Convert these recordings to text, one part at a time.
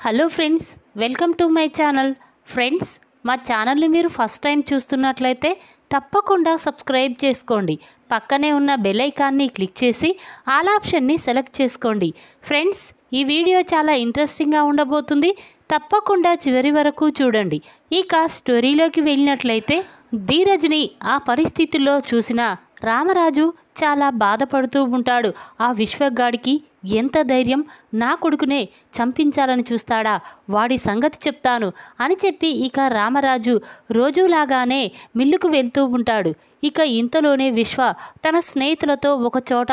Hello friends, welcome to my channel. Friends, మా ఛానల్ని మీరు ఫస్ట్ టైం చూస్తున్నట్లయితే తప్పకుండా సబ్స్క్రైబ్ చేసుకోండి. పక్కనే ఉన్న బెల్ ఐకాన్ని క్లిక్ చేసి ఆల్ ఆప్షన్ని సెలెక్ట్ చేసుకోండి. ఫ్రెండ్స్, ఈ వీడియో చాలా ఇంట్రెస్టింగ్గా ఉండబోతుంది. తప్పకుండా చివరి వరకు చూడండి. ఇక స్టోరీలోకి వెళ్ళినట్లయితే ధీరజ్ని ఆ పరిస్థితుల్లో చూసిన రామరాజు చాలా బాధపడుతూ ఉంటాడు. ఆ విశ్వగాడికి ఎంత ధైర్యం, నా కొడుకునే చంపించాలని చూస్తాడా, వాడి సంగతి చెప్తాను అని చెప్పి ఇక రామరాజు రోజులాగానే మిల్లుకు వెళ్తూ ఉంటాడు. ఇక ఇంతలోనే విశ్వ తన స్నేహితులతో ఒక చోట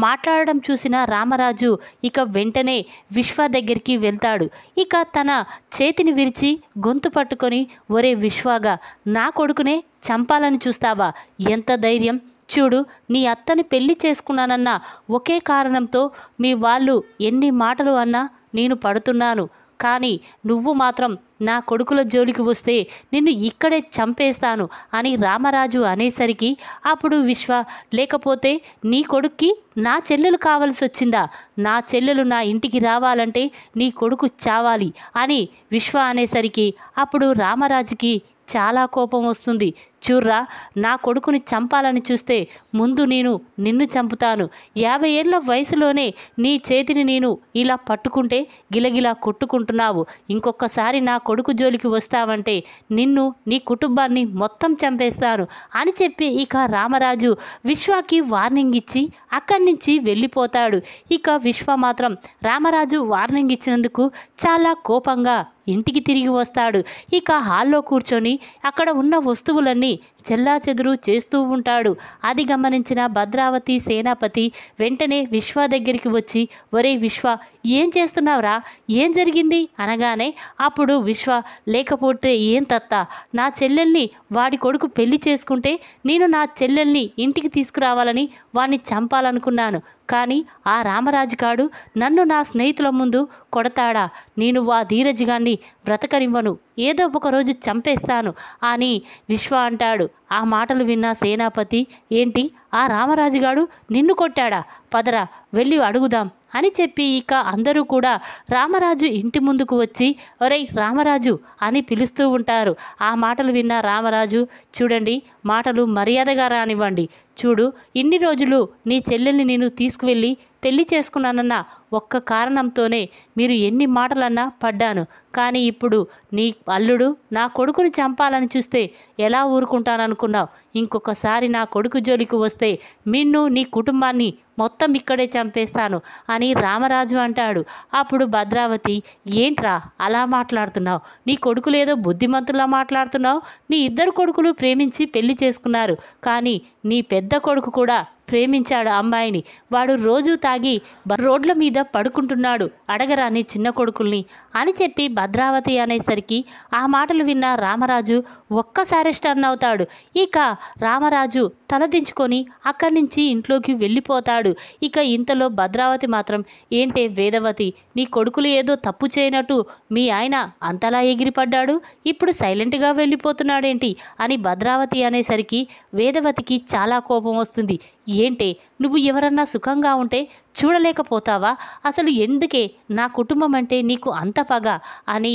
మాట్లాడడం చూసిన రామరాజు ఇక వెంటనే విశ్వ దగ్గరికి వెళ్తాడు. ఇక తన చేతిని విరిచి గొంతు పట్టుకొని, ఒరే విశ్వగా, నా కొడుకునే చంపాలని చూస్తావా? ఎంత ధైర్యం! చూడు, నీ అత్తని పెళ్లి చేసుకున్నానన్న ఒకే కారణంతో మీ వాళ్ళు ఎన్ని మాటలు అన్నా నేను పడుతున్నాను. కానీ నువ్వు మాత్రం నా కొడుకుల జోలికి వస్తే నిన్ను ఇక్కడే చంపేస్తాను అని రామరాజు అనేసరికి అప్పుడు విశ్వ, లేకపోతే నీ కొడుక్కి నా చెల్లెలు కావాల్సి వచ్చిందా? నా చెల్లెలు నా ఇంటికి రావాలంటే నీ కొడుకు చావాలి అని విశ్వ అనేసరికి అప్పుడు రామరాజుకి చాలా కోపం వస్తుంది. చూర్రా, నా కొడుకుని చంపాలని చూస్తే ముందు నేను నిన్ను చంపుతాను. 50 ఏళ్ల వయసులోనే నీ చేతిని నేను ఇలా పట్టుకుంటే గిలగిలా కొట్టుకుంటున్నావు. ఇంకొకసారి నా కొడుకు జోలికి వస్తావంటే నిన్ను, నీ కుటుంబాన్ని మొత్తం చంపేస్తాను అని చెప్పి ఇక రామరాజు విశ్వకి వార్నింగ్ ఇచ్చి అక్కడి నుంచి వెళ్ళిపోతాడు. ఇక విశ్వ మాత్రం రామరాజు వార్నింగ్ ఇచ్చినందుకు చాలా కోపంగా ఇంటికి తిరిగి వస్తాడు. ఇక హాల్లో కూర్చొని అక్కడ ఉన్న వస్తువులన్నీ చెల్లాచెదురు చేస్తూ ఉంటాడు. అది గమనించిన భద్రావతి సేనాపతి వెంటనే విశ్వ దగ్గరికి వచ్చి, ఒరే విశ్వ, ఏం చేస్తున్నావురా? ఏం జరిగింది అనగానే అప్పుడు విశ్వ, లేకపోతే ఏం తత్త, నా చెల్లెల్ని వాడి కొడుకు పెళ్లి చేసుకుంటే నేను నా చెల్లెల్ని ఇంటికి తీసుకురావాలని వాడిని చంపాలనుకున్నాను. కానీ ఆ రామరాజు కాడు నన్ను నా స్నేహితుల ముందు కొడతాడా? నేను ఆ ధీరజ్ గాన్ని బ్రతకనివ్వను, ఏదో ఒకరోజు చంపేస్తాను అని విశ్వ అంటాడు. ఆ మాటలు విన్న సేనాపతి, ఏంటి, ఆ రామరాజుగాడు నిన్ను కొట్టాడా? పదరా వెళ్ళి అడుగుదాం అని చెప్పి ఇక అందరూ కూడా రామరాజు ఇంటి ముందుకు వచ్చి ఒరేయ్ రామరాజు అని పిలుస్తూ ఉంటారు. ఆ మాటలు విన్న రామరాజు, చూడండి, మాటలు మర్యాదగా రానివ్వండి. చూడు, ఇన్ని రోజులు నీ చెల్లెల్ని నేను తీసుకువెళ్ళి పెళ్లి చేసుకున్నానన్న ఒక్క కారణంతోనే మీరు ఎన్ని మాటలన్నా పడ్డాను. కానీ ఇప్పుడు నీ అల్లుడు నా కొడుకుని చంపాలని చూస్తే ఎలా ఊరుకుంటాననుకున్నావు? ఇంకొకసారి నా కొడుకు జోలికి వస్తే నిన్ను, నీ కుటుంబాన్ని మొత్తం ఇక్కడే చంపేస్తాను అని రామరాజు అంటాడు. అప్పుడు భద్రావతి, ఏంట్రా అలా మాట్లాడుతున్నావు? నీ కొడుకులేదో బుద్ధిమంతులా మాట్లాడుతున్నావు. నీ ఇద్దరు కొడుకులు ప్రేమించి పెళ్లి చేసుకున్నారు. కానీ నీ పెద్ద కొడుకు కూడా ప్రేమించాడు అమ్మాయిని. వాడు రోజు తాగి రోడ్ల మీద పడుకుంటున్నాడు, అడగరా నీ చిన్న కొడుకుల్ని అని చెప్పి భద్రావతి అనేసరికి ఆ మాటలు విన్న రామరాజు ఒక్కసారి స్టన్ అవుతాడు. ఇక రామరాజు తలదించుకొని అక్కడి నుంచి ఇంట్లోకి వెళ్ళిపోతాడు. ఇక ఇంతలో భద్రావతి మాత్రం, ఏంటే వేదవతి, నీ కొడుకులు ఏదో తప్పు చేయనట్టు మీ ఆయన అంతలా ఎగిరిపడ్డాడు, ఇప్పుడు సైలెంట్గా వెళ్ళిపోతున్నాడేంటి అని భద్రావతి అనేసరికి వేదవతికి చాలా కోపం వస్తుంది. ఏంటే, నువ్వు ఎవరన్నా సుఖంగా ఉంటే చూడలేకపోతావా? అసలు ఎందుకే నా కుటుంబం అంటే నీకు అంత పగ అని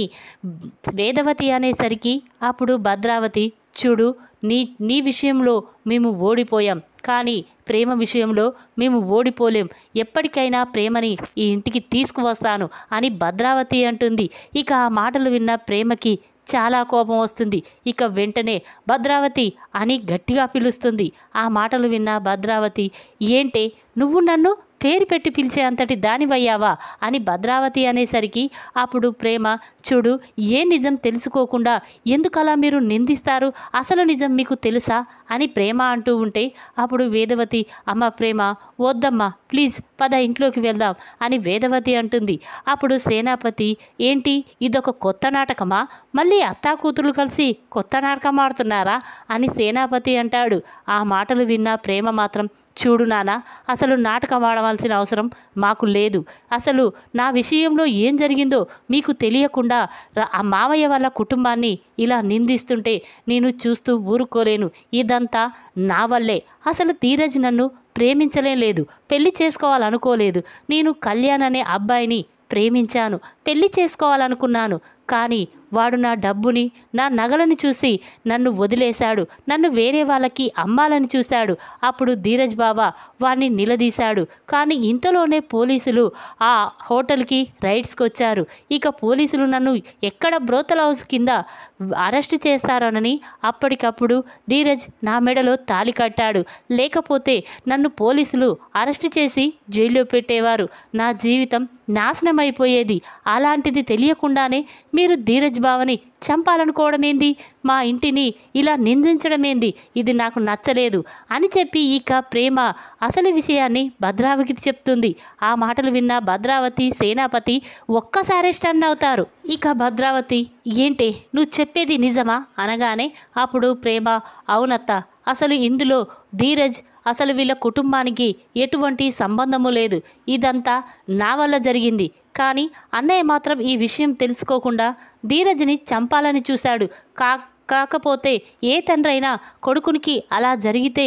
వేదవతి అనేసరికి అప్పుడు భద్రావతి, చూడు, నీ విషయంలో మేము ఓడిపోయాం, కానీ ప్రేమ విషయంలో మేము ఓడిపోలేం. ఎప్పటికైనా ప్రేమని ఈ ఇంటికి తీసుకువస్తాను అని భద్రావతి అంటుంది. ఇక ఆ మాటలు విన్న ప్రేమకి చాలా కోపం వస్తుంది. ఇక వెంటనే భద్రావతి అని గట్టిగా పిలుస్తుంది. ఆ మాటలు విన్న భద్రావతి, ఏంటే, నువ్వు నన్ను పేరు పెట్టి పిలిచే అంతటి దానివయ్యావా అని భద్రావతి అనేసరికి అప్పుడు ప్రేమ, చూడు, ఏ నిజం తెలుసుకోకుండా ఎందుకలా మీరు నిందిస్తారు? అసలు నిజం మీకు తెలుసా అని ప్రేమ అంటూ ఉంటే అప్పుడు వేదవతి, అమ్మ ప్రేమ, వద్దమ్మా, ప్లీజ్ పద ఇంట్లోకి వెళ్దాం అని వేదవతి అంటుంది. అప్పుడు సేనాపతి, ఏంటి, ఇదొక కొత్త నాటకమా? మళ్ళీ అత్తా కూతురు కలిసి కొత్త నాటకం ఆడుతున్నారా అని సేనాపతి అంటాడు. ఆ మాటలు విన్న ప్రేమ మాత్రం, చూడు నాన్న, అసలు నాటకం ఆడవలసిన అవసరం మాకు లేదు. అసలు నా విషయంలో ఏం జరిగిందో మీకు తెలియకుండా ఆ మావయ్య వాళ్ళ కుటుంబాన్ని ఇలా నిందిస్తుంటే నేను చూస్తూ ఊరుకోలేను. ఇదంతా నా వల్లే. అసలు ధీరజ్ నన్ను ప్రేమించలే లేదు, పెళ్లి చేసుకోవాలనుకోలేదు. నేను కళ్యాణ్ అనే అబ్బాయిని ప్రేమించాను, పెళ్లి చేసుకోవాలనుకున్నాను. కానీ వాడు నా డబ్బుని, నా నగలను చూసి నన్ను వదిలేశాడు, నన్ను వేరే వాళ్ళకి అమ్మాలని చూశాడు. అప్పుడు ధీరజ్ బాబా వాణ్ణి నిలదీశాడు. కానీ ఇంతలోనే పోలీసులు ఆ హోటల్కి రైడ్స్కి వచ్చారు. ఇక పోలీసులు నన్ను ఎక్కడ బ్రోతల్ హౌస్ కింద అరెస్ట్ చేస్తారోనని అప్పటికప్పుడు ధీరజ్ నా మెడలో తాళి కట్టాడు. లేకపోతే నన్ను పోలీసులు అరెస్ట్ చేసి జైల్లో పెట్టేవారు. నా జీవితం నాశనం అయిపోయేది. అలాంటిది తెలియకుండానే మీరు ధీరజ్ బావని చంపాలనుకోవడమేంది, మా ఇంటిని ఇలా నిందించడమేంది, ఇది నాకు నచ్చలేదు అని చెప్పి ఇక ప్రేమ అసలు విషయాన్ని భద్రావతికి చెప్తుంది. ఆ మాటలు విన్న భద్రావతి, సేనాపతి ఒక్కసారే స్టన్ అవుతారు. ఇక భద్రావతి, ఏంటే నువ్వు చెప్పేది నిజమా అనగానే అప్పుడు ప్రేమ, అవునత్త, అసలు ఇందులో ధీరజ్ అసలు వీళ్ళ కుటుంబానికి ఎటువంటి సంబంధము లేదు, ఇదంతా నా వల్ల జరిగింది. కానీ అన్నయ్య మాత్రం ఈ విషయం తెలుసుకోకుండా ధీరజ్ని చంపాలని చూశాడు. కాకపోతే ఏ తండ్రైనా కొడుకునికి అలా జరిగితే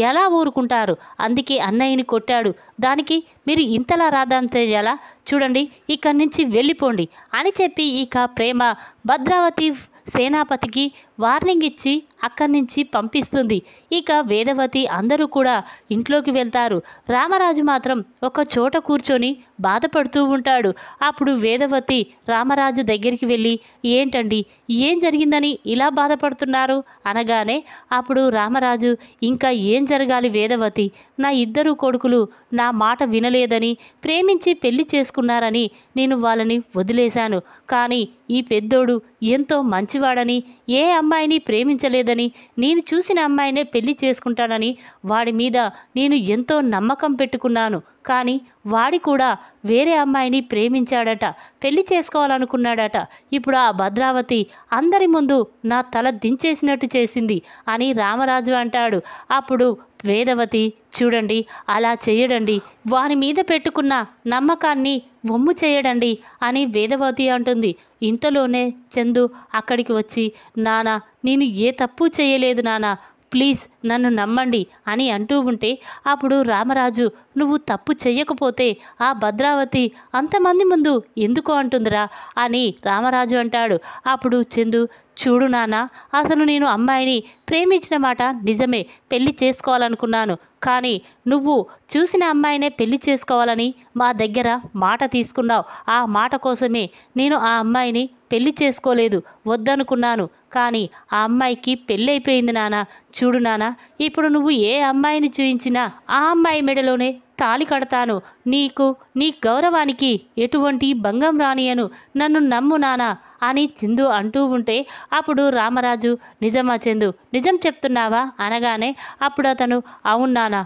ఎలా ఊరుకుంటారు? అందుకే అన్నయ్యని కొట్టాడు. దానికి మీరు ఇంతలా రాద్దాం చేయాలా? చూడండి, ఇక్కడి నుంచి వెళ్ళిపోండి అని చెప్పి ఇక ప్రేమ భద్రావతి, సేనాపతికి వార్నింగ్ ఇచ్చి అక్కడి నుంచి పంపిస్తుంది. ఇక వేదవతి అందరూ కూడా ఇంట్లోకి వెళ్తారు. రామరాజు మాత్రం ఒక చోట కూర్చొని బాధపడుతూ ఉంటాడు. అప్పుడు వేదవతి రామరాజు దగ్గరికి వెళ్ళి, ఏంటండి, ఏం జరిగిందని ఇలా బాధపడుతున్నారు అనగానే అప్పుడు రామరాజు, ఇంకా ఏం జరగాలి వేదవతి, నా ఇద్దరు కొడుకులు నా మాట వినలేదని, ప్రేమించి పెళ్లి చేసుకున్నారని నేను వాళ్ళని వదిలేశాను. కానీ ఈ పెద్దోడు ఎంతో మంచివాడని, ఏ అమ్మాయిని ప్రేమించలేదని, నేను చూసిన అమ్మాయినే పెళ్లి చేసుకుంటానని వాడి మీద నేను ఎంతో నమ్మకం పెట్టుకున్నాను. కానీ వాడి కూడా వేరే అమ్మాయిని ప్రేమించాడట, పెళ్లి చేసుకోవాలనుకున్నాడట. ఇప్పుడు ఆ భద్రావతి అందరి ముందు నా తల దించేసినట్టు చేసింది అని రామరాజు అంటాడు. అప్పుడు వేదవతి, చూడండి, అలా చేయడండి, వాని మీద పెట్టుకున్న నమ్మకాన్ని వమ్ము చేయడండి అని వేదవతి అంటుంది. ఇంతలోనే చందు అక్కడికి వచ్చి, నానా, నేను ఏ తప్పు చేయలేదు నానా, ప్లీజ్ నన్ను నమ్మండి అని అంటూ ఉంటే అప్పుడు రామరాజు, నువ్వు తప్పు చెయ్యకపోతే ఆ భద్రావతి అంతమంది ముందు ఎందుకు అంటుందిరా అని రామరాజు అంటాడు. అప్పుడు చందు, చూడు నాన్న, అసలు నేను అమ్మాయిని ప్రేమించిన మాట నిజమే, పెళ్లి చేసుకోవాలనుకున్నాను. కానీ నువ్వు చూసిన అమ్మాయినే పెళ్లి చేసుకోవాలని మా దగ్గర మాట తీసుకున్నావు. ఆ మాట కోసమే నేను ఆ అమ్మాయిని పెళ్లి చేసుకోలేదు, వద్దనుకున్నాను. కానీ ఆ అమ్మాయికి పెళ్ళైపోయింది నాన్న. చూడు నాన్న, ఇప్పుడు నువ్వు ఏ అమ్మాయిని చూయించినా ఆ అమ్మాయి మెడలోనే తాళి కడతాను. నీకు, నీ గౌరవానికి ఎటువంటి భంగం రానియను, నన్ను నమ్ము నానా అని చందు అంటూ ఉంటే అప్పుడు రామరాజు, నిజమా చందు, నిజం చెప్తున్నావా అనగానే అప్పుడు అతను, అవును నానా,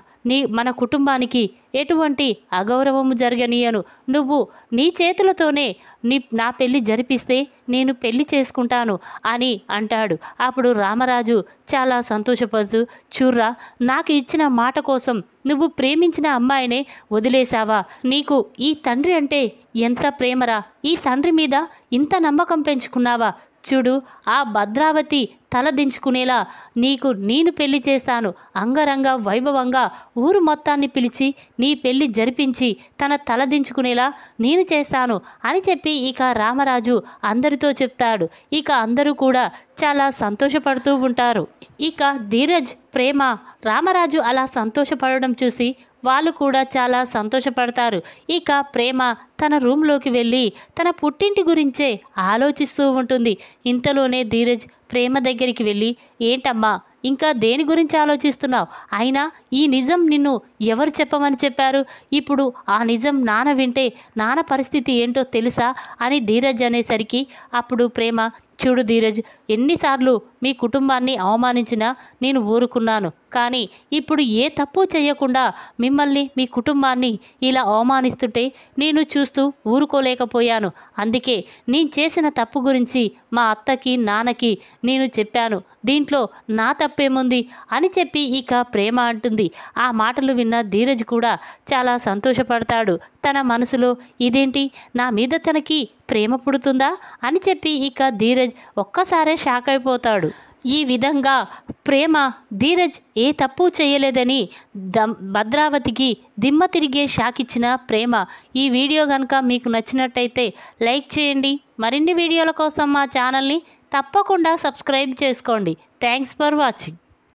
మన కుటుంబానికి ఎటువంటి అగౌరవము జరగనీయను. నువ్వు నీ చేతులతోనే నా పెళ్లి జరిపిస్తే నేను పెళ్లి చేసుకుంటాను అని అంటాడు. అప్పుడు రామరాజు చాలా సంతోషపడుతూ, చూర్రా, నాకు ఇచ్చిన మాట కోసం నువ్వు ప్రేమించిన అమ్మాయినే వదిలేశావా? నీకు ఈ తండ్రి అంటే ఎంత ప్రేమరా? ఈ తండ్రి మీద ఇంత నమ్మకం పెంచుకున్నావా? చూడు, ఆ భద్రావతి తల దించుకునేలా నీకు నేను పెళ్లి చేస్తాను. అంగరంగ వైభవంగా ఊరు మొత్తాన్ని పిలిచి నీ పెళ్లి జరిపించి తన తల దించుకునేలా నేను చేస్తాను అని చెప్పి ఇక రామరాజు అందరితో చెప్తాడు. ఇక అందరూ కూడా చాలా సంతోషపడుతూ ఉంటారు. ఇక ధీరజ్, ప్రేమ, రామరాజు అలా సంతోషపడడం చూసి వాళ్ళు కూడా చాలా సంతోషపడతారు. ఇక ప్రేమ తన రూమ్లోకి వెళ్ళి తన పుట్టింటి గురించే ఆలోచిస్తూ ఉంటుంది. ఇంతలోనే ధీరజ్ ప్రేమ దగ్గరికి వెళ్ళి, ఏంటమ్మా, ఇంకా దేని గురించి ఆలోచిస్తున్నావు? అయినా ఈ నిజం నిన్ను ఎవరు చెప్పమని చెప్పారు? ఇప్పుడు ఆ నిజం నాన్న వింటే నాన్న పరిస్థితి ఏంటో తెలుసా అని ధీరజ్ అనేసరికి అప్పుడు ప్రేమ, చూడు ధీరజ్, ఎన్నిసార్లు మీ కుటుంబాన్ని అవమానించినా నేను ఊరుకున్నాను. కానీ ఇప్పుడు ఏ తప్పు చేయకుండా మిమ్మల్ని, మీ కుటుంబాన్ని ఇలా అవమానిస్తుంటే నేను చూస్తూ ఊరుకోలేకపోయాను. అందుకే నేను చేసిన తప్పు గురించి మా అత్తకి, నాన్నకి నేను చెప్పాను. దీంట్లో నా తప్పేముంది అని చెప్పి ఇక ప్రేమ అంటుంది. ఆ మాటలు విన్న ధీరజ్ కూడా చాలా సంతోషపడతాడు. తన మనసులో, ఇదేంటి, నా మీద తనకి ప్రేమ పుడుతుందా అని చెప్పి ఇక ధీరజ్ ఒక్కసారే షాక్ అయిపోతాడు. ఈ విధంగా ప్రేమ ధీరజ్ ఏ తప్పు చేయలేదని భద్రావతికి దిమ్మ తిరిగే షాక్ ఇచ్చిన ప్రేమ. ఈ వీడియో కనుక మీకు నచ్చినట్టయితే లైక్ చేయండి. మరిన్ని వీడియోల కోసం మా ఛానల్ని తప్పకుండా సబ్స్క్రైబ్ చేసుకోండి. Thanks for watching.